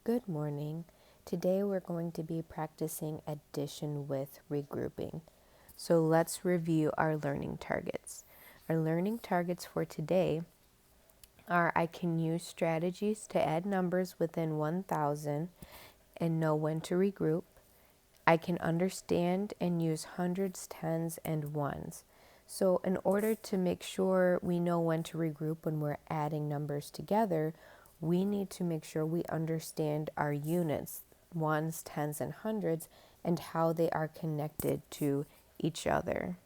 Good morning. Today we're going to be practicing addition with regrouping. So let's review our learning targets. Our learning targets for today are I can use strategies to add numbers within 1,000 and know when to regroup. I can understand and use hundreds, tens, and ones. So in order to make sure we know when to regroup when we're adding numbers together, we need to make sure we understand our units, ones, tens, and hundreds, and how they are connected to each other.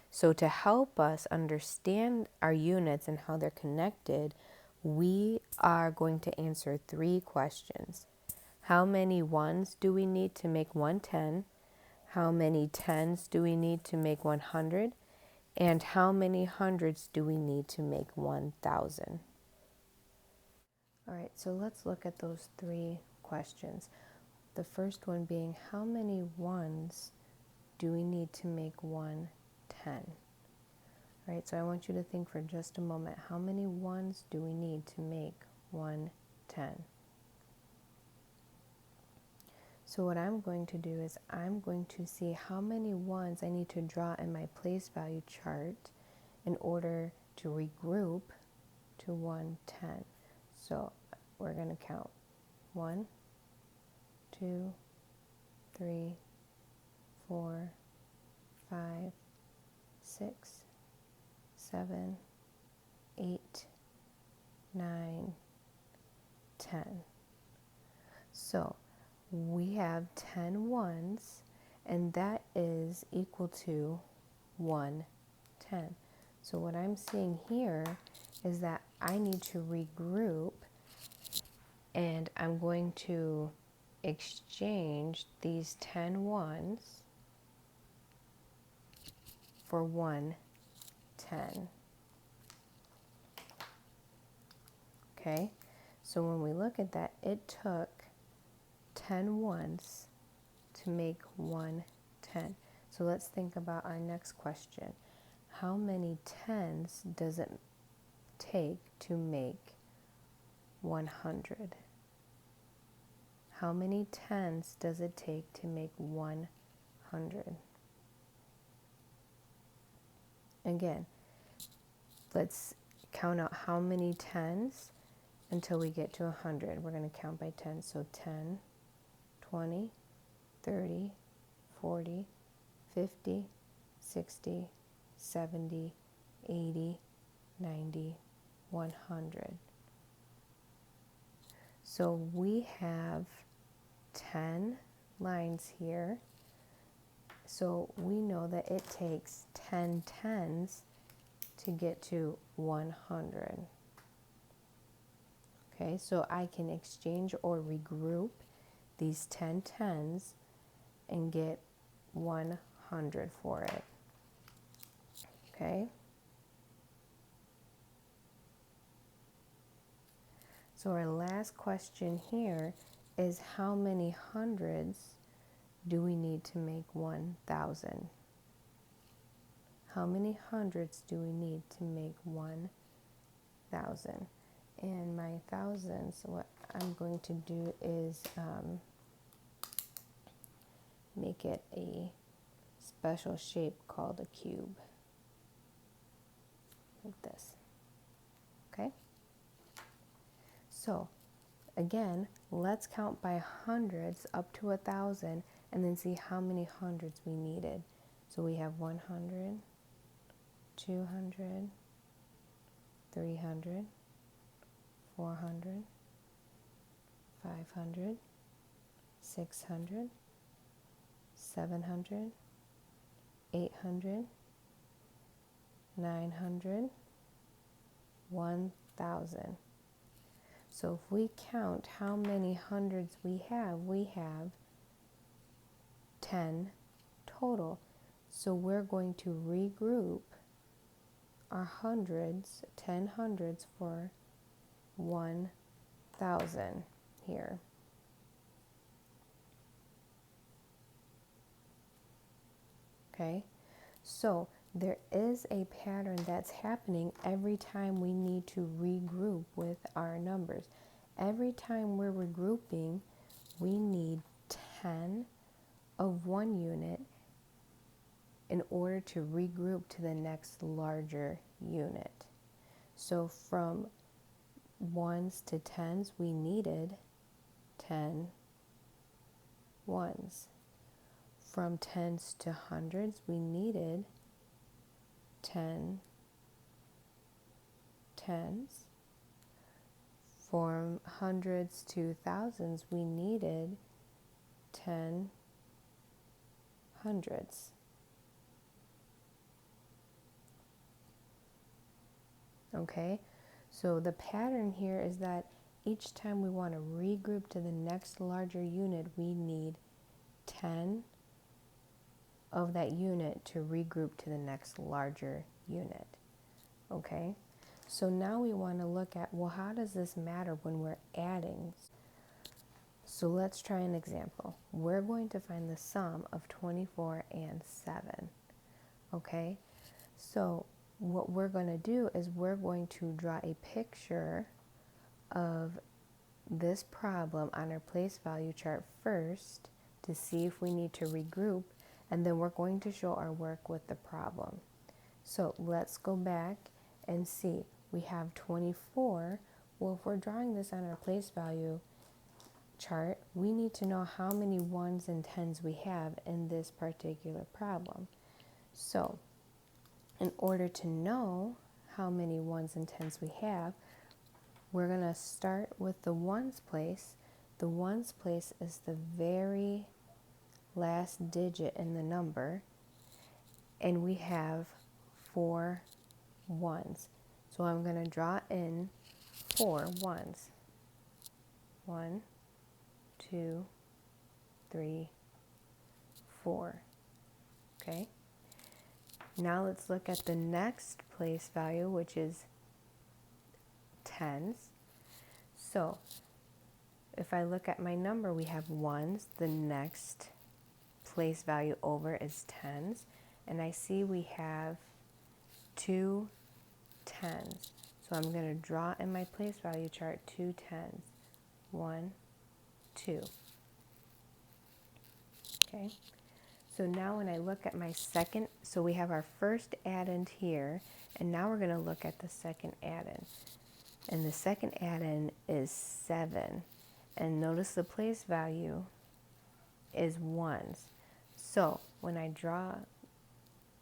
So to help us understand our units and how they're connected, we are going to answer 3 questions. How many ones do we need to make 110? How many tens do we need to make 100? And how many hundreds do we need to make 1,000? All right, so let's look at those 3 questions. The first one being, how many ones do we need to make 110? All right, so I want you to think for just a moment, how many ones do we need to make 110? So what I'm going to do is I'm going to see how many ones I need to draw in my place value chart in order to regroup to 110. So we're going to count 1, 2, 3, 4, 5, 6, 7, 8, 9, 10. So we have 10 ones, and that is equal to 110. So what I'm seeing here is that I need to regroup, and I'm going to exchange these 10 ones for 110. Okay, so when we look at that, it took 10 ones to make 110. So let's think about our next question. How many tens does it take to make 100? How many tens does it take to make 100? Again, let's count out how many tens until we get to 100. We're going to count by 10. So 10, 20, 30, 40, 50, 60, 70, 80, 90, 100. So we have 10 lines here. So we know that it takes 10 tens to get to 100. Okay, so I can exchange or regroup these 10 tens and get 100 for it. Okay? So our last question here is how many hundreds do we need to make 1,000? How many hundreds do we need to make 1,000? And my thousands, what I'm going to do is make it a special shape called a cube, like this. Okay? So again, let's count by hundreds up to 1,000 and then see how many hundreds we needed. So we have 100, 200, 300, 400, 500, 600, 700, 800, 900, 1,000. So if we count how many hundreds we have 10 total. So we're going to regroup our hundreds, 10 hundreds for 1,000 here. Okay, so there is a pattern that's happening every time we need to regroup with our numbers. Every time we're regrouping, we need 10 of one unit in order to regroup to the next larger unit. So from ones to tens, we needed 10 ones. From tens to hundreds, we needed 10 tens. From hundreds to thousands, we needed 10 hundreds. Okay, so the pattern here is that each time we want to regroup to the next larger unit, we need 10 of that unit to regroup to the next larger unit. Okay, so now we want to look at, well, how does this matter when we're adding? So let's try an example. We're going to find the sum of 24 and 7. Okay, so what we're going to do is we're going to draw a picture of this problem on our place value chart first to see if we need to regroup, and then we're going to show our work with the problem. So let's go back and see. We have 24. Well, if we're drawing this on our place value chart, we need to know how many ones and tens we have in this particular problem. So in order to know how many ones and tens we have, we're going to start with the ones place. The ones place is the very last digit in the number, and we have 4 ones. So I'm going to draw in 4 ones. 1, 2, 3, 4. Okay. Now let's look at the next place value, which is tens. So if I look at my number, we have ones. The next place value over is tens. And I see we have 2 tens. So I'm going to draw in my place value chart 2 tens. 1, 2. Okay. So now when I look at my second, so we have our first addend here, and now we're going to look at the second addend. And the second addend is 7. And notice the place value is ones. So when I draw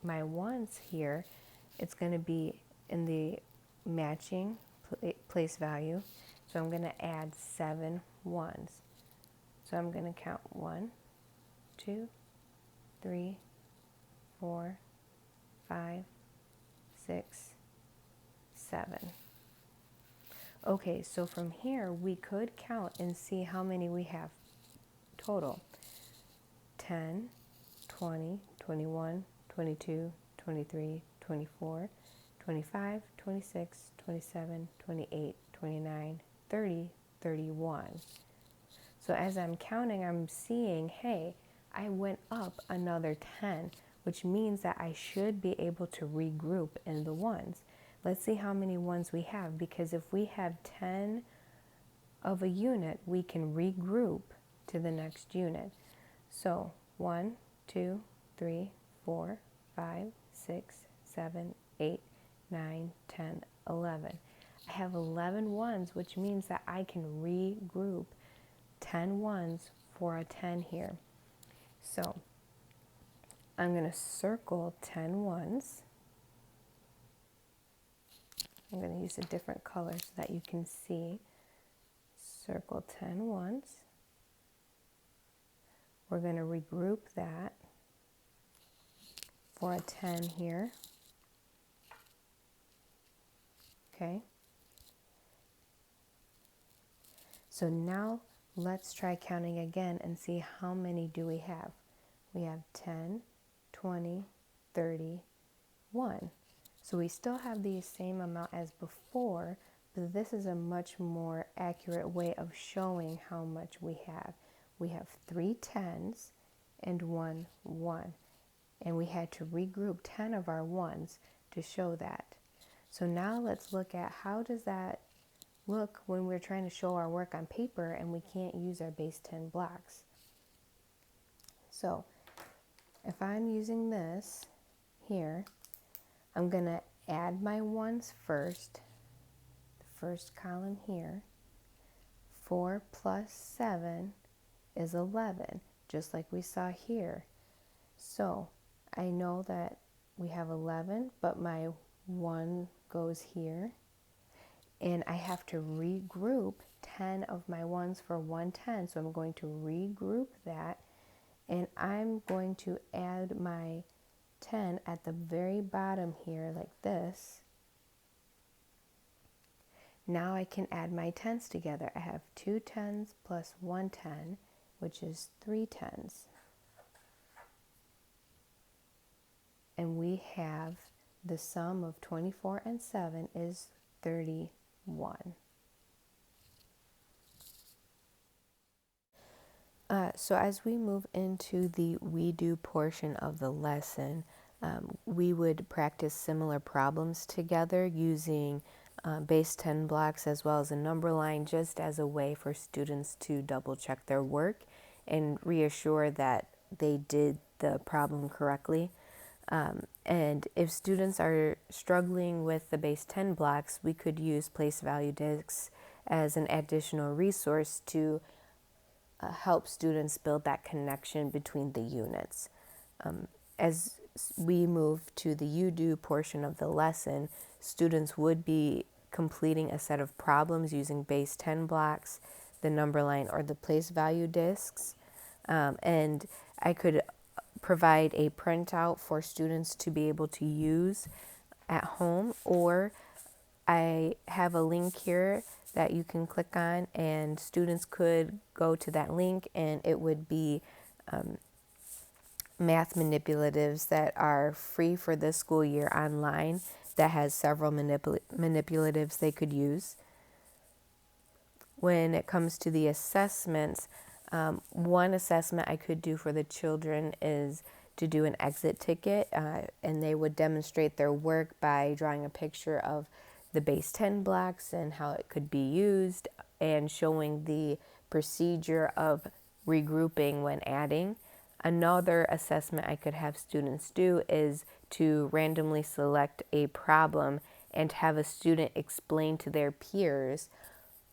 my ones here, it's going to be in the matching place value. So I'm going to add 7 ones. So I'm going to count 1, 2, 3, 4, 5, 6, 7. Okay, so from here we could count and see how many we have total. 10, 20, 21, 22, 23, 24, 25, 26, 27, 28, 29, 30, 31. So as I'm counting, I'm seeing, hey, I went up another 10, which means that I should be able to regroup in the ones. Let's see how many ones we have, because if we have 10 of a unit, we can regroup to the next unit. So 1, 2, 3, 4, 5, 6, 7, 8, 9, 10, 11. I have 11 ones, which means that I can regroup 10 ones for a 10 here. So I'm going to circle 10 ones. I'm going to use a different color so that you can see. Circle 10 ones. We're going to regroup that for a 10 here. Okay. So now let's try counting again and see how many do we have. We have 10, 20, 30, 1. So we still have the same amount as before, but this is a much more accurate way of showing how much we have. We have 3 tens and 1 1. And we had to regroup 10 of our ones to show that. So now let's look at how does that look when we're trying to show our work on paper and we can't use our base 10 blocks. So if I'm using this here, I'm going to add my ones first, the first column here. 4 plus 7 is 11, just like we saw here. So I know that we have 11, but my 1 goes here. And I have to regroup 10 of my ones for 110. So I'm going to regroup that. And I'm going to add my 10 at the very bottom here like this. Now I can add my tens together. I have 2 tens plus 1 10, which is 3 tens. And we have the sum of 24 and 7 is 31. So as we move into the we do portion of the lesson, we would practice similar problems together using base 10 blocks as well as a number line, just as a way for students to double check their work and reassure that they did the problem correctly. And if students are struggling with the base 10 blocks, we could use place value discs as an additional resource to help students build that connection between the units. As we move to the you do portion of the lesson, students would be completing a set of problems using base 10 blocks, the number line, or the place value discs. And I could provide a printout for students to be able to use at home, or I have a link here that you can click on and students could go to that link, and it would be math manipulatives that are free for this school year online that has several manipulatives they could use. When it comes to the assessments, one assessment I could do for the children is to do an exit ticket, and they would demonstrate their work by drawing a picture of the base 10 blocks and how it could be used, and showing the procedure of regrouping when adding. Another assessment I could have students do is to randomly select a problem and have a student explain to their peers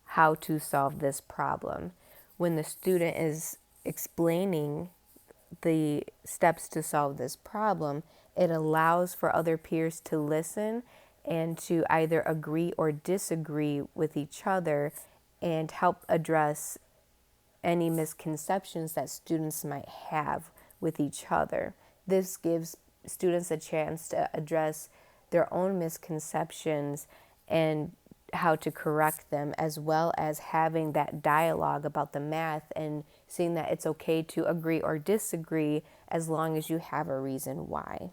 how to solve this problem. When the student is explaining the steps to solve this problem, it allows for other peers to listen and to either agree or disagree with each other and help address any misconceptions that students might have with each other. This gives students a chance to address their own misconceptions and how to correct them, as well as having that dialogue about the math and seeing that it's okay to agree or disagree as long as you have a reason why.